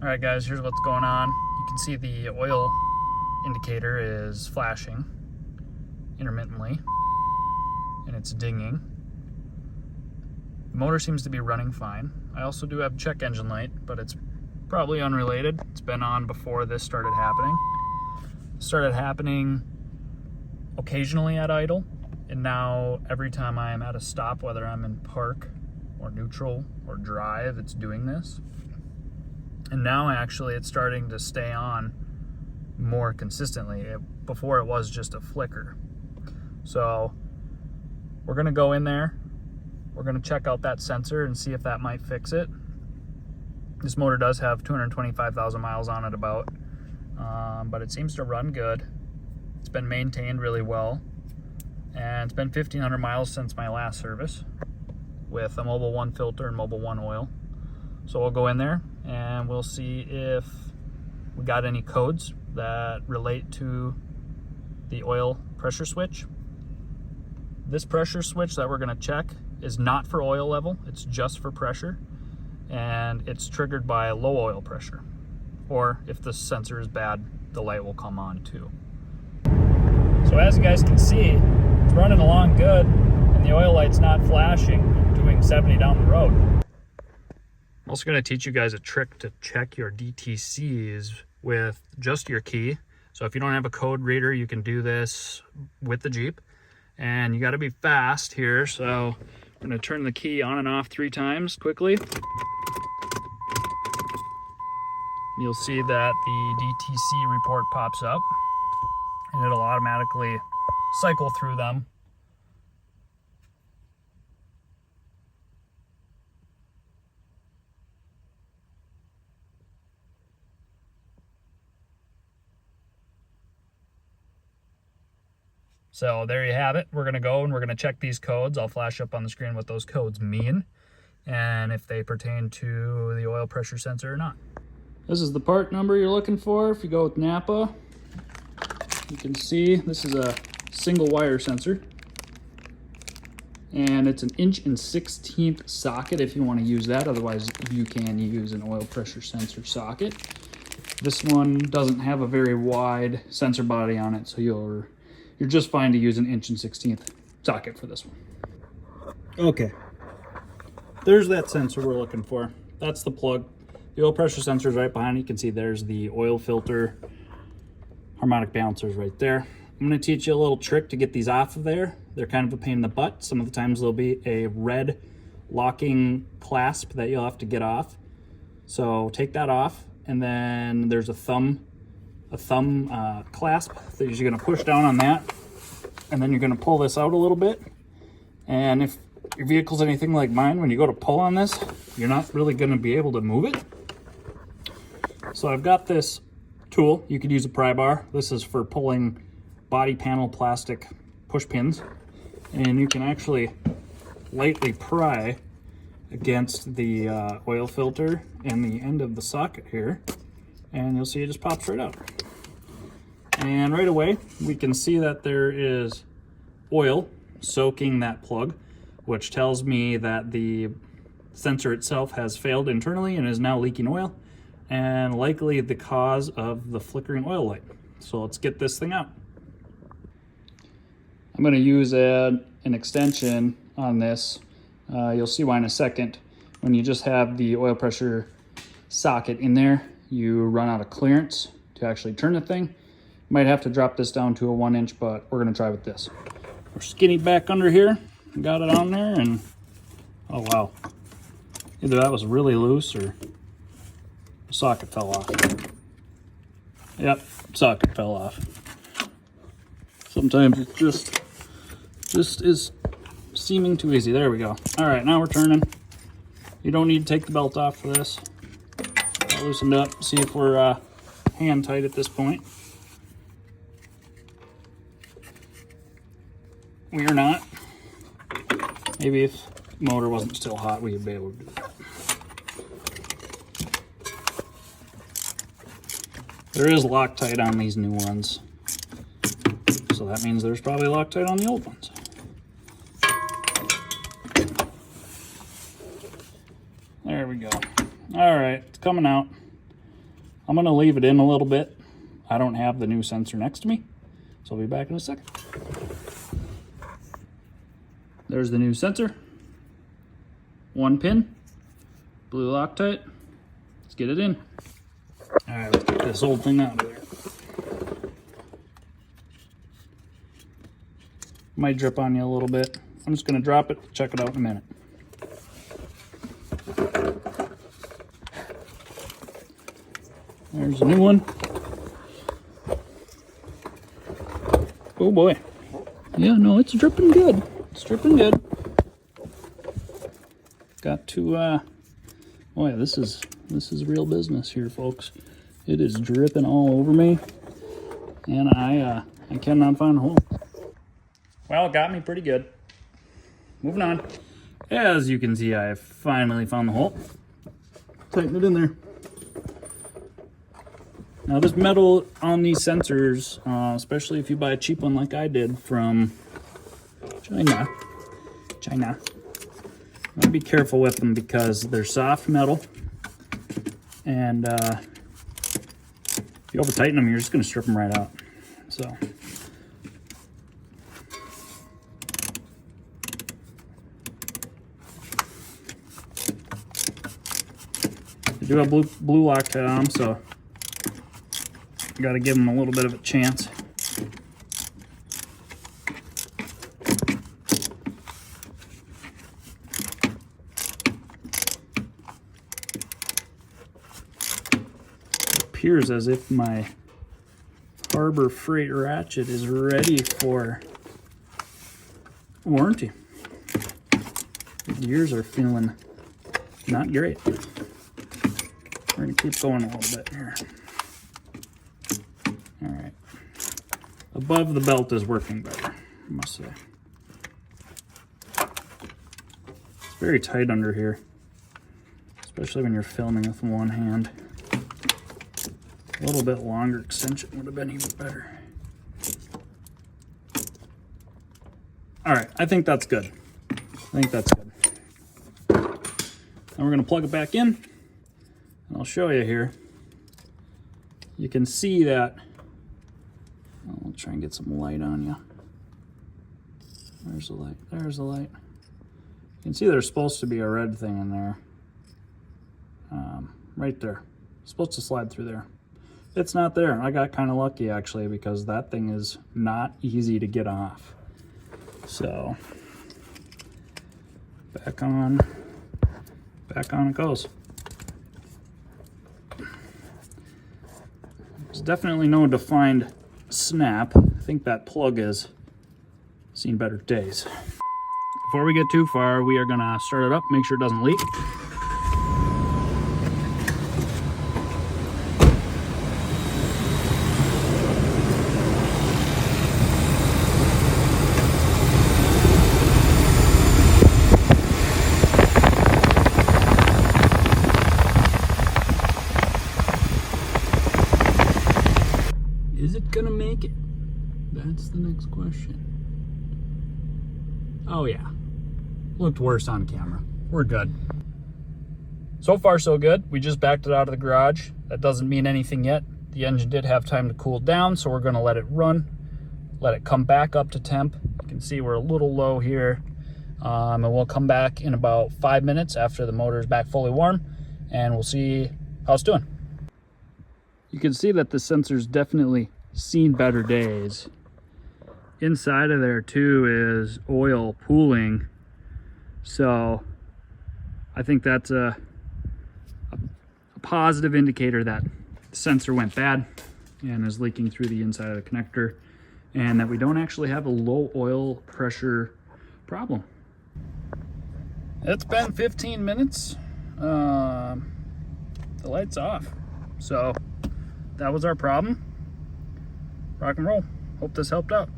All right, guys, here's what's going on. You can see the oil indicator is flashing intermittently, and it's dinging. The motor seems to be running fine. I also do have check engine light, but it's probably unrelated. It's been on before this started happening. It started happening occasionally at idle, and now every time I'm at a stop, whether I'm in park or neutral or drive, it's doing this. And now actually it's starting to stay on more consistently. Before it was just a flicker. So we're gonna go in there, we're gonna check out that sensor and see if that might fix it. This motor does have 225,000 miles on it about, but it seems to run good. It's been maintained really well, and it's been 1,500 miles since my last service with a Mobil 1 filter and Mobil 1 oil. So we'll go in there and we'll see if we got any codes that relate to the oil pressure switch. This pressure switch that we're gonna check is not for oil level, it's just for pressure, and it's triggered by low oil pressure. Or if the sensor is bad, the light will come on too. So as you guys can see, it's running along good, and the oil light's not flashing, doing 70 down the road. I'm also going to teach you guys a trick to check your DTCs with just your key. So if you don't have a code reader, you can do this with the Jeep. And you got to be fast here. So I'm going to turn the key on and off 3 times quickly. You'll see that the DTC report pops up, and it'll automatically cycle through them. So there you have it. We're gonna go and we're gonna check these codes. I'll flash up on the screen what those codes mean and if they pertain to the oil pressure sensor or not. This is the part number you're looking for. If you go with Napa, you can see this is a single wire sensor, and it's an 1/16 socket if you want to use that. Otherwise you can use an oil pressure sensor socket. This one doesn't have a very wide sensor body on it, so you're just fine to use an 1/16 socket for this one. Okay, there's that sensor we're looking for. That's the plug. The oil pressure sensor is right behind it. You can see there's the oil filter, harmonic balancers right there. I'm going to teach you a little trick to get these off of there. They're kind of a pain in the butt. Some of the times there'll be a red locking clasp that you'll have to get off. So take that off, and then there's a thumb clasp that you're going to push down on that, and then you're going to pull this out a little bit. And if your vehicle's anything like mine, when you go to pull on this, you're not really going to be able to move it. So I've got this tool. You could use a pry bar. This is for pulling body panel plastic push pins, and you can actually lightly pry against the oil filter and the end of the socket here, and you'll see it just pops right out. And right away we can see that there is oil soaking that plug, which tells me that the sensor itself has failed internally and is now leaking oil, and likely the cause of the flickering oil light. So let's get this thing out. I'm going to use an extension on this. You'll see why in a second. When you just have the oil pressure socket in there, you run out of clearance to actually turn the thing. You might have to drop this down to a 1-inch, but we're going to try with this. We're skinny back under here. Got it on there, and oh wow. Either that was really loose or the socket fell off. Yep, socket fell off. Sometimes it just is seeming too easy. There we go. All right, now we're turning. You don't need to take the belt off for this. I'll loosen it up, see if we're hand tight at this point. We are not. Maybe if the motor wasn't still hot, we'd be able to do that. There is Loctite on these new ones, so that means there's probably Loctite on the old ones. There we go. All right, it's coming out. I'm gonna leave it in a little bit. I don't have the new sensor next to me, so I'll be back in a second. There's the new sensor. 1 pin, blue Loctite. Let's get it in. All right, let's get this old thing out of there. Might drip on you a little bit. I'm just gonna drop it, check it out in a minute. There's a new one. Oh boy. Yeah, no, it's dripping good. It's dripping good. Got to, boy, this is real business here, folks. It is dripping all over me, and I cannot find a hole. Well, it got me pretty good. Moving on. As you can see, I finally found the hole. Tighten it in there. Now this metal on these sensors, especially if you buy a cheap one like I did from China, I'm gonna be careful with them because they're soft metal, and if you over tighten them, you're just gonna strip them right out. So they do have blue Loctite on them, so you got to give them a little bit of a chance. It appears as if my Harbor Freight ratchet is ready for warranty. The gears are feeling not great. We're going to keep going a little bit here. All right. Above the belt is working better, I must say. It's very tight under here, especially when you're filming with one hand. A little bit longer extension would have been even better. All right, I think that's good. Now we're going to plug it back in, and I'll show you here. You can see that. I'll try and get some light on you. There's the light. There's the light. You can see there's supposed to be a red thing in there. Right there. It's supposed to slide through there. It's not there. I got kind of lucky actually, because that thing is not easy to get off. So back on it goes. There's definitely no defined snap. I think that plug has seen better days. Before we get too far, we are gonna start it up, make sure it doesn't leak. Is it gonna make it? That's the next question. Oh yeah, looked worse on camera. We're good. So far so good. We just backed it out of the garage. That doesn't mean anything yet. The engine did have time to cool down, so we're gonna let it run, let it come back up to temp. You can see we're a little low here, and we'll come back in about 5 minutes after the motor is back fully warm, and we'll see how it's doing. You can see that the sensor's definitely seen better days. Inside of there too is oil pooling, so I think that's a positive indicator that the sensor went bad and is leaking through the inside of the connector, and that we don't actually have a low oil pressure problem. It's been 15 minutes. The light's off, so that was our problem. Rock and roll. Hope this helped out.